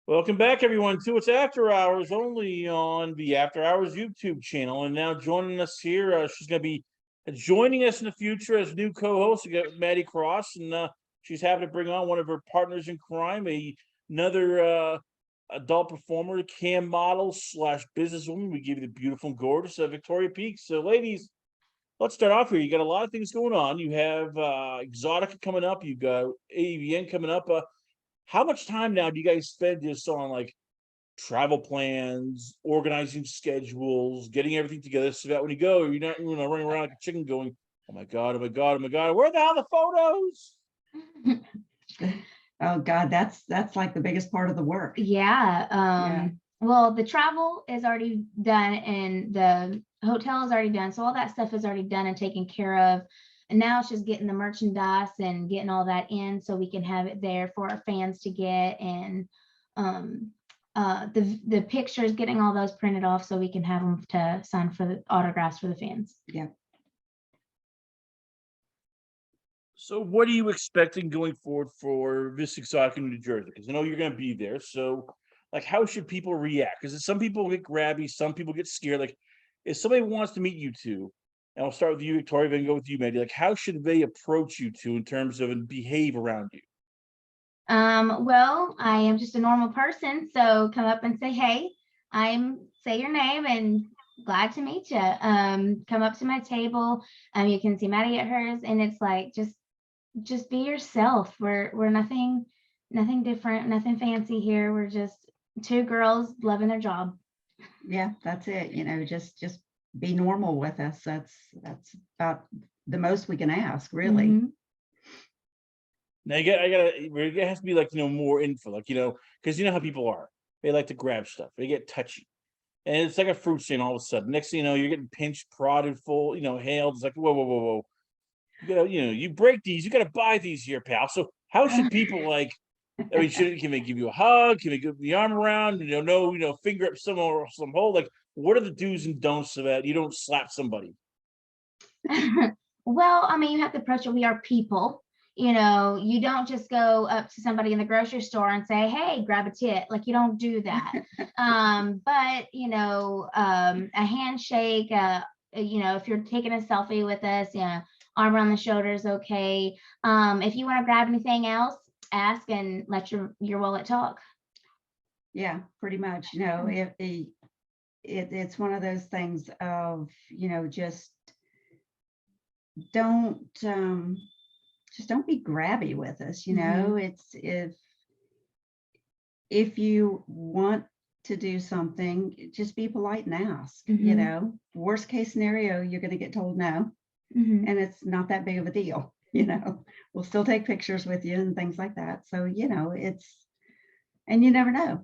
Welcome back, everyone, to It's After Hours, only on the After Hours YouTube channel. And now joining us here, she's going to be joining us in the future as new co-host. We got Maddie Cross, and she's happy to bring on one of her partners in crime, another adult performer, cam model slash businesswoman. We give you the beautiful and gorgeous Victoria Peaks. So, ladies, let's start off here. You got a lot of things going on. You have Exxxotica coming up. You got AVN coming up. How much time now do you guys spend just on like travel plans, organizing schedules, getting everything together so that when you go, you're not running around like a chicken going, oh my God, oh my God, oh my God, where the hell are the photos? Oh God, that's like the biggest part of the work. Yeah. Well, the travel is already done and the hotel is already done. So all that stuff is already done and taken care of. And now it's just getting the merchandise and getting all that in so we can have it there for our fans to get. And the pictures, getting all those printed off so we can have them to sign for the autographs for the fans. Yeah. So what are you expecting going forward for this Exxxotica in New Jersey? Because I know you're going to be there. So like, how should people react? Because some people get grabby, some people get scared. Like if somebody wants to meet you two, and I'll start with you, Victoria, then go with you, Maddie. Like, how should they approach you two in terms of and behave around you? Well, I am just a normal person, so come up and say, hey, say your name and glad to meet you. Come up to my table. You can see Maddie at hers, and it's like just be yourself. We're nothing different, nothing fancy here. We're just two girls loving their job. Yeah, that's it. Just be normal with us. That's about the most we can ask, really. Mm-hmm. Now it has to be like, more info, like, because you know how people are. They like to grab stuff. They get touchy. And it's like a fruit stand all of a sudden. Next thing you know, you're getting pinched, prodded, full, hailed. It's like, whoa. You break these, you gotta buy these here, pal. So how should people like, can they give you a hug? Can they give the arm around? Finger up some hole? Like, what are the do's and don'ts so that you don't slap somebody? Well, you have to approach it. We are people. You don't just go up to somebody in the grocery store and say, hey, grab a tit. Like, you don't do that. But a handshake, if you're taking a selfie with us, arm around the shoulder is okay. If you want to grab anything else, ask and let your wallet talk. Yeah, pretty much. It's one of those things of, just don't be grabby with us. Mm-hmm. It's if you want to do something, just be polite and ask. Mm-hmm. Worst case scenario, you're going to get told no. Mm-hmm. And it's not that big of a deal. We'll still take pictures with you and things like that. So, and you never know.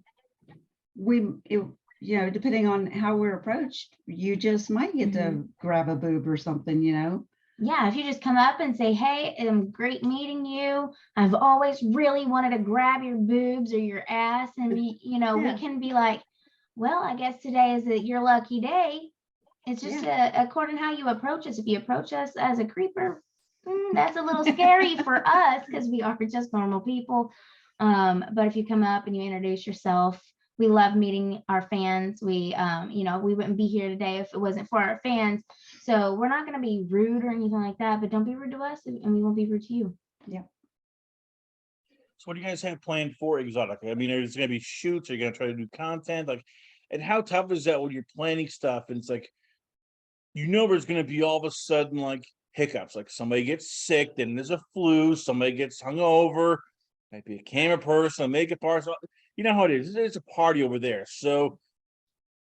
Depending on how we're approached, you just might get to grab a boob or something, Yeah, if you just come up and say, hey, great meeting you. I've always really wanted to grab your boobs or your ass. And, we can be like, well, I guess today is your lucky day. It's just according to how you approach us. If you approach us as a creeper, that's a little scary for us because we are just normal people. But if you come up and you introduce yourself, we love meeting our fans. We wouldn't be here today if it wasn't for our fans. So we're not going to be rude or anything like that, but don't be rude to us and we won't be rude to you. Yeah. So what do you guys have planned for Exxxotica? Is going to be shoots? Are you going to try to do content? And how tough is that when you're planning stuff? And it's like, there's going to be all of a sudden like hiccups, like somebody gets sick, then there's a flu, somebody gets hungover, might be a camera person, a makeup artist. You know how it is. It's a party over there. So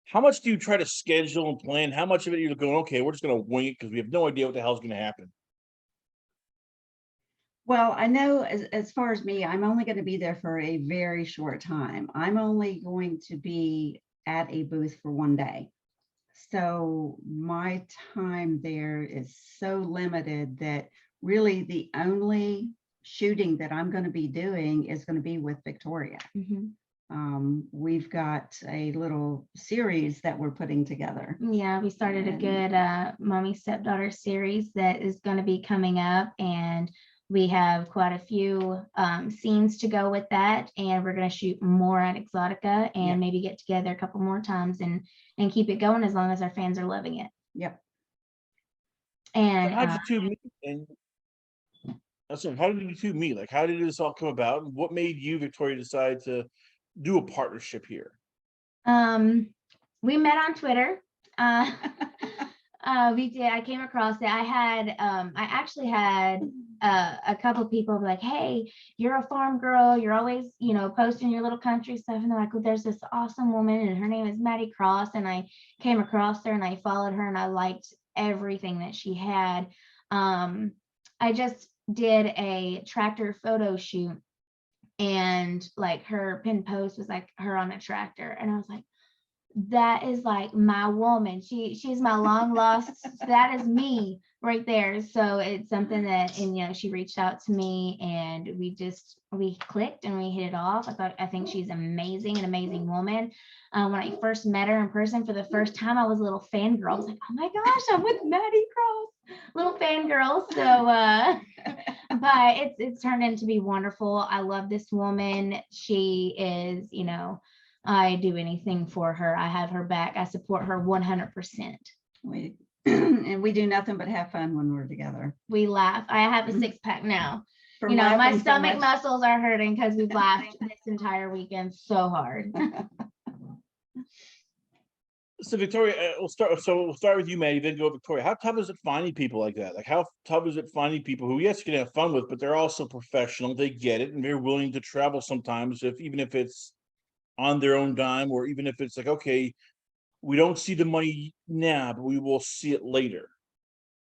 how much do you try to schedule and plan? How much of it you're going, okay, we're just going to wing it because we have no idea what the hell's going to happen? Well, I know as far as me, I'm only going to be there for a very short time. I'm only going to be at a booth for one day. So my time there is so limited that really the only shooting that I'm going to be doing is going to be with Victoria. Mm-hmm. We've got a little series that we're putting together. Yeah, we started a good mommy stepdaughter series that is going to be coming up, and we have quite a few scenes to go with that, and we're going to shoot more at Exxxotica and Yep. maybe get together a couple more times and keep it going as long as our fans are loving it. Yep. So And how did you two meet? And how did you two meet? Like, how did this all come about? And what made you, Victoria, decide to do a partnership here? we met on Twitter. We did. I came across it. I actually had a couple people be like, "Hey, you're a farm girl. You're always, posting your little country stuff." And they're like, "Well, there's this awesome woman, and her name is Maddie Cross." And I came across her, and I followed her, and I liked everything that she had. I just did a tractor photo shoot, and like her pinned post was like her on a tractor, and I was like, that is like my woman. She's my long lost, that is me right there. So it's something that, and she reached out to me, and we clicked and we hit it off. I think she's amazing, an amazing woman. When I first met her in person for the first time, I was a little fangirl. I was like, oh my gosh, I'm with Maddie Cross, little fangirl. So but it's turned into be wonderful. I love this woman. She is, I do anything for her. I have her back. I support her 100%. And we do nothing but have fun when we're together. We laugh. I have a 6-pack now. From My laughing so stomach much. muscles are hurting because we've laughed this entire weekend so hard. So Victoria, we'll start with you, Maddie, then go with Victoria. How tough is it finding people like that? Like, how tough is it finding people who, yes, you can have fun with, but they're also professional, they get it, and they're willing to travel sometimes, even if it's on their own dime, or even if it's like, okay, we don't see the money now, but we will see it later.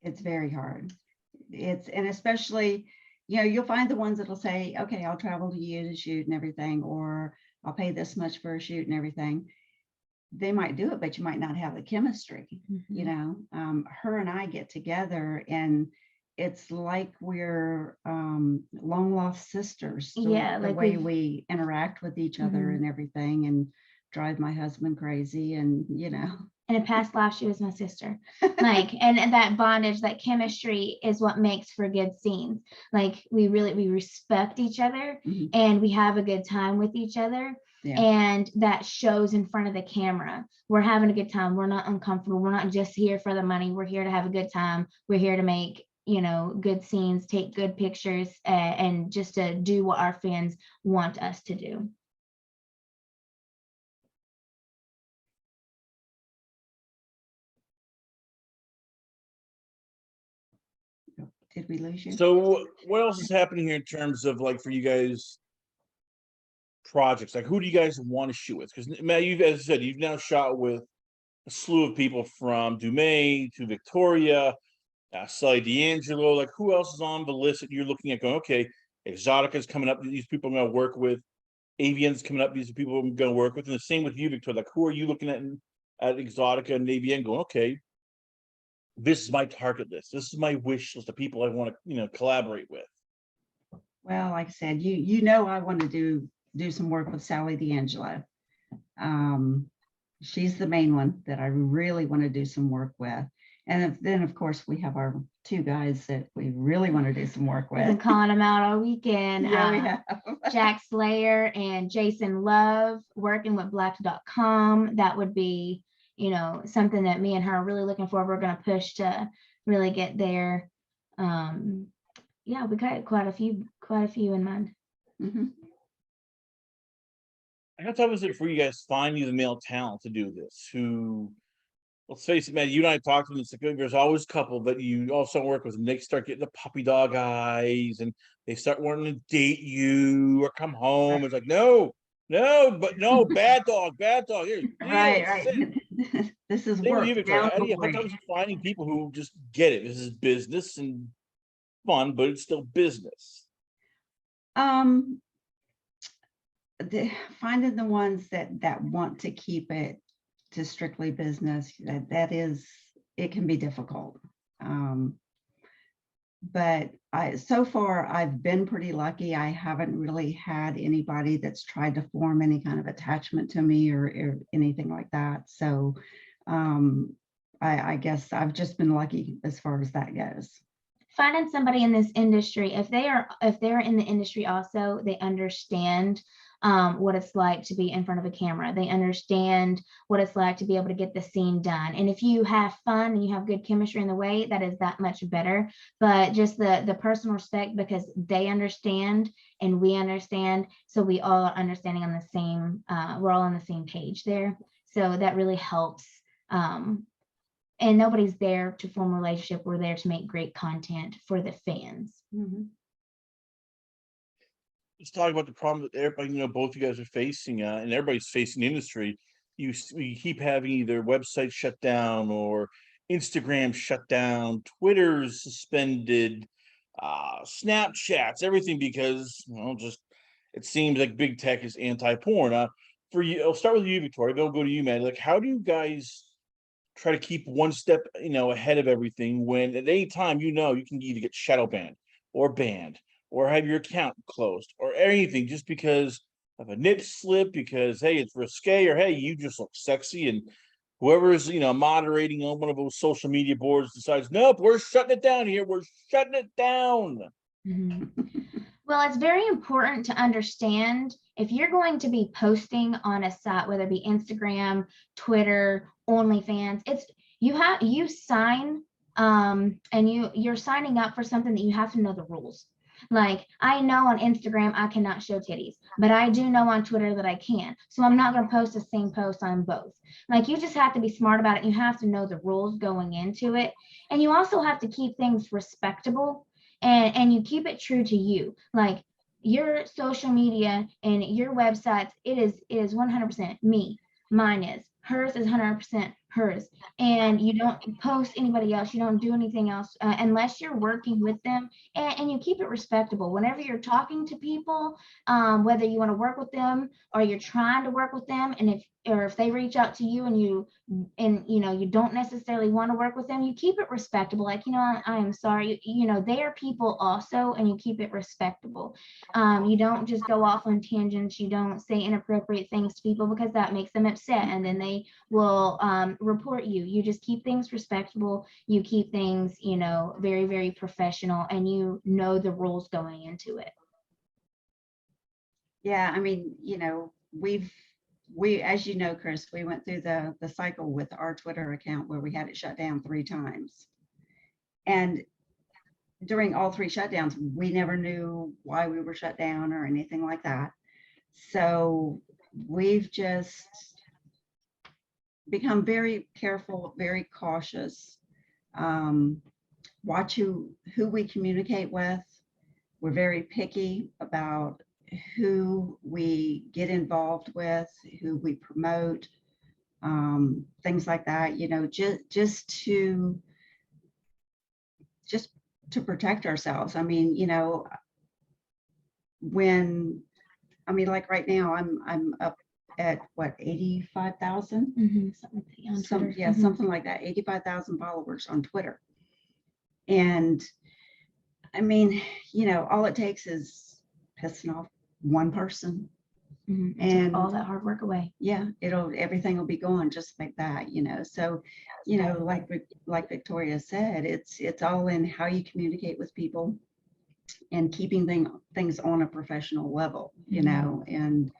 It's very hard. And especially, you'll find the ones that'll say, okay, I'll travel to you to shoot and everything, or I'll pay this much for a shoot and everything. They might do it, but you might not have the chemistry. Her and I get together, and it's like we're long lost sisters. Yeah, the like way we interact with each other and everything, and drive my husband crazy, and in a past life, she was my sister. Like, and that bondage, that chemistry is what makes for good scenes. Like, we respect each other, and we have a good time with each other. Yeah. And that shows in front of the camera. We're having a good time. We're not uncomfortable. We're not just here for the money. We're here to have a good time. We're here to make, good scenes, take good pictures, and just to do what our fans want us to do. Did we lose you? So what else is happening here in terms of, like, for you guys, projects? Like, who do you guys want to shoot with? Because Matt, as I said, you've now shot with a slew of people, from Dumais to Victoria, Sully D'Angelo. Like, who else is on the list that you're looking at going, okay, Exxxotica's coming up, these people I'm going to work with, Avian's coming up, these are people I'm going to work with? And the same with you, Victoria. Like, who are you looking at Exxxotica and Avian going, okay, this is my target list, this is my wish list of people I want to collaborate with? Well, like I said, I want to do some work with Sully D'Angelo. She's the main one that I really want to do some work with. And then, of course, we have our two guys that we really want to do some work with. We've been calling them out all weekend. Yeah, we have. Jack Slayer and Jason Love, working with black.com. That would be, something that me and her are really looking for. We're going to push to really get there. Yeah, we got quite a few in mind. How tough is it for you guys finding the male talent to do this? Who, let's face it, man, you and I talked to them. It's like, there's always a couple, but you also work with them. They start getting the puppy dog eyes, and they start wanting to date you or come home. It's like, no, bad dog. Here, Right. This is work. How tough is it finding people who just get it? This is business and fun, but it's still business. Finding the ones that want to keep it to strictly business, it can be difficult. But so far I've been pretty lucky. I haven't really had anybody that's tried to form any kind of attachment to me or anything like that. So I guess I've just been lucky as far as that goes. finding somebody in this industry, if they're in the industry also, they understand what it's like to be in front of a camera. They understand what it's like to be able to get the scene done. And if you have fun and you have good chemistry in the way, that is that much better. But just the personal respect, because they understand and we understand, so we all are understanding on the same, we're all on the same page there. So that really helps. And nobody's there to form a relationship. We're there to make great content for the fans. Mhm. Let's talk about the problem that everybody, both you guys are facing, and everybody's facing in the industry. We keep having either websites shut down or Instagram shut down, Twitter's suspended, Snapchats, everything, because just it seems like big tech is anti-porn. For you, I'll start with you, Victoria. They'll go to you, man. Like, how do you guys try to keep one step, ahead of everything when at any time you can either get shadow banned or banned or have your account closed or anything just because of a nip slip, because hey, it's risque, or hey, you just look sexy, and whoever's moderating on one of those social media boards decides, nope, we're shutting it down here. We're shutting it down. Well, it's very important to understand if you're going to be posting on a site, whether it be Instagram, Twitter, OnlyFans, you sign and you're signing up for something that you have to know the rules. Like, I know on Instagram I cannot show titties, but I do know on Twitter that I can. So I'm not going to post the same post on both. Like, you just have to be smart about it. You have to know the rules going into it. And you also have to keep things respectable, and you keep it true to you. Like, your social media and your websites, it is 100% me. Mine is. Hers is 100% hers. And you don't post anybody else. You don't do anything else unless you're working with them, and you keep it respectable. Whenever you're talking to people, whether you want to work with them or you're trying to work with them, and if they reach out to you and you don't necessarily want to work with them, you keep it respectable. Like, I am sorry, they are people also, and you keep it respectable. You don't just go off on tangents. You don't say inappropriate things to people, because that makes them upset, and then they will report you. You just keep things respectable. You keep things, very, very professional, and you know the rules going into it. Yeah, I mean, as you know, Chris, we went through the cycle with our Twitter account where we had it shut down 3 times. And during all 3 shutdowns, we never knew why we were shut down or anything like that. So we've just become very careful, very cautious. Watch who we communicate with. We're very picky about who we get involved with, who we promote, things like that, just to protect ourselves. I mean, like right now, I'm up at what, 85,000? Something like that, 85,000 followers on Twitter. And I mean, all it takes is pissing off one person, and all that hard work away. Yeah, everything will be gone just like that, So, like Victoria said, it's all in how you communicate with people and keeping things on a professional level, and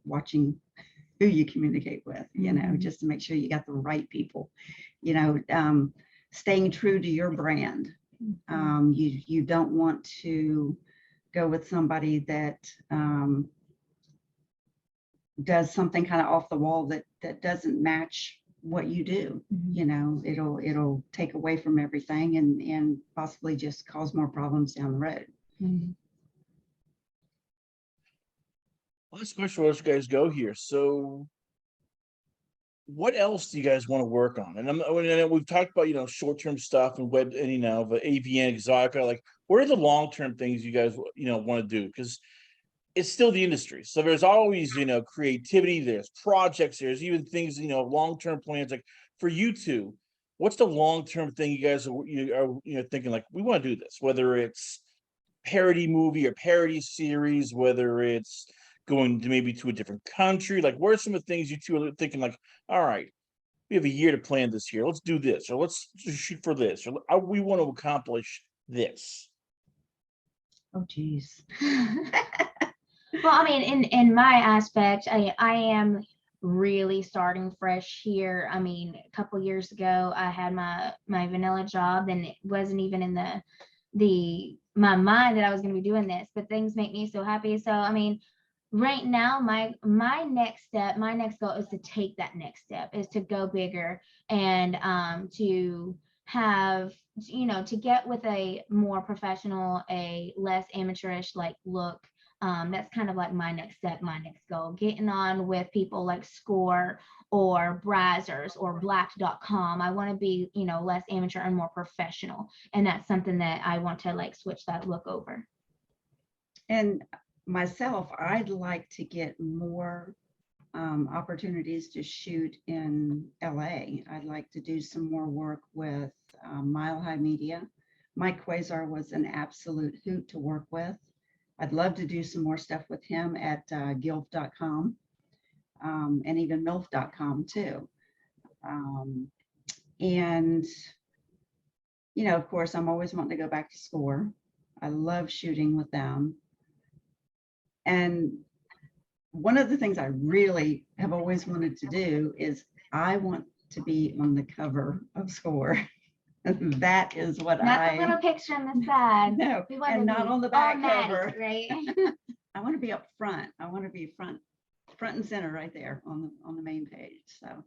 watching who you communicate with, just to make sure you got the right people, staying true to your brand. You don't want to go with somebody that does something kind of off the wall that doesn't match what you do. It'll take away from everything and possibly just cause more problems down the road. Last question, where you guys go here. So what else do you guys want to work on? And we've talked about, short-term stuff and web, and, the AVN, Exxxotica. Like, what are the long-term things you guys, want to do? Because it's still the industry. So there's always, creativity, there's projects, there's even things, long-term plans. Like, for you two, what's the long-term thing you guys are thinking, like, we want to do this, whether it's parody movie or parody series, whether it's going to maybe to a different country? Like, what are some of the things you two are thinking, like, all right, we have a year to plan this year. Let's do this, or let's just shoot for this, or we want to accomplish this. Oh, geez. Well, I mean, in my aspect, I am really starting fresh here. I mean, a couple years ago, I had my vanilla job, and it wasn't even in my mind that I was going to be doing this. But things make me so happy. So, I mean, right now, my next step, my next goal is to take that next step, is to go bigger and to have, you know, to get with a more professional, a less amateurish like look. That's kind of like my next step, my next goal, getting on with people like Score or Brazzers or Black.com. I want to be, you know, less amateur and more professional. And that's something that I want to like switch that look over. And myself, I'd like to get more opportunities to shoot in LA. I'd like to do some more work with Mile High Media. Mike Quasar was an absolute hoot to work with. I'd love to do some more stuff with him at gilf.com and even milf.com too. And, you know, of course, I'm always wanting to go back to Score. I love shooting with them. And one of the things I really have always wanted to do is I want to be on the cover of Score. That is what Not the little picture on the side. No, and not on the back cover. Right? I want to be up front. I want to be front and center right there on the main page. So,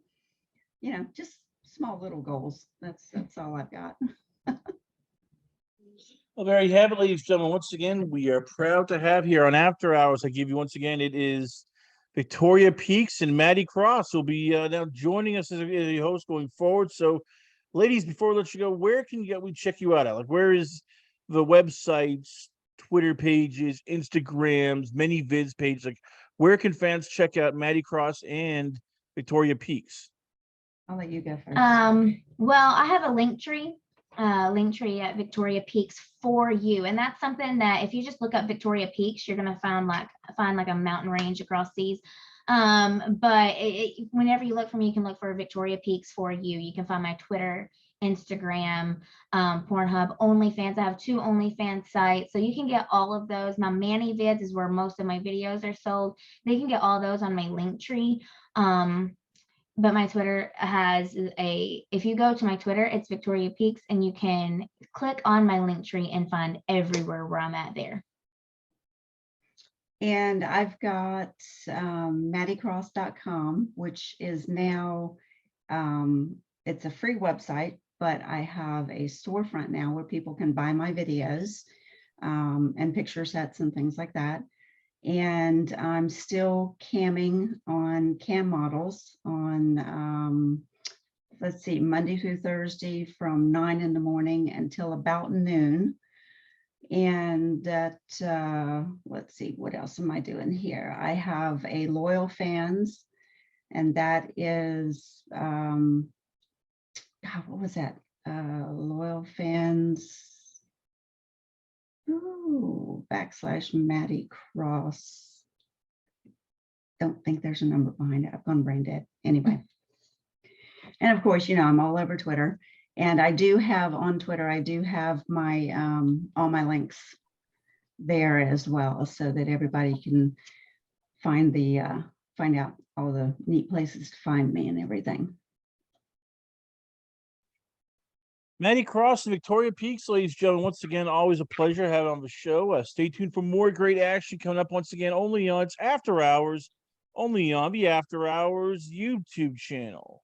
you know, just small little goals. That's all I've got. Well, there you have it, ladies and gentlemen. Once again, we are proud to have here on After Hours. I give you once again, it is Victoria Peaks and Maddie Cross will be now joining us as a host going forward. So, ladies, before we let you go, where can we check you out at? Like, where is the websites, Twitter pages, Instagrams, many vids pages? Like, where can fans check out Maddie Cross and Victoria Peaks? I'll let you go first. Well, I have a link tree at Victoria Peaks for you, and that's something that if you just look up Victoria Peaks, you're gonna find like a mountain range across these. But whenever you look for me, you can look for Victoria Peaks for you. You can find my Twitter, Instagram, Pornhub, OnlyFans. I have 2 OnlyFans sites, so you can get all of those. My Manny vids is where most of my videos are sold. They can get all those on my link tree. But my Twitter has if you go to my Twitter, it's Victoria Peaks, and you can click on my link tree and find everywhere where I'm at there. And I've got maddiecross.com, which is now, it's a free website, but I have a storefront now where people can buy my videos and picture sets and things like that. And I'm still camming on cam models on, let's see, Monday through Thursday from 9 in the morning until about noon. And that, let's see, what else am I doing here? I have a Loyal Fans, and that is, God, what was that? Loyal Fans. Ooh, / Maddie Cross. Don't think there's a number behind it. I've gone brain dead. Anyway. And of course, you know, I'm all over Twitter. And I do have on Twitter, I do have my all my links there as well, so that everybody can find out all the neat places to find me and everything. Maddie Cross and Victoria Peaks, ladies and gentlemen, once again, always a pleasure having on the show. Stay tuned for more great action coming up once again, only on After Hours, only on the After Hours YouTube channel.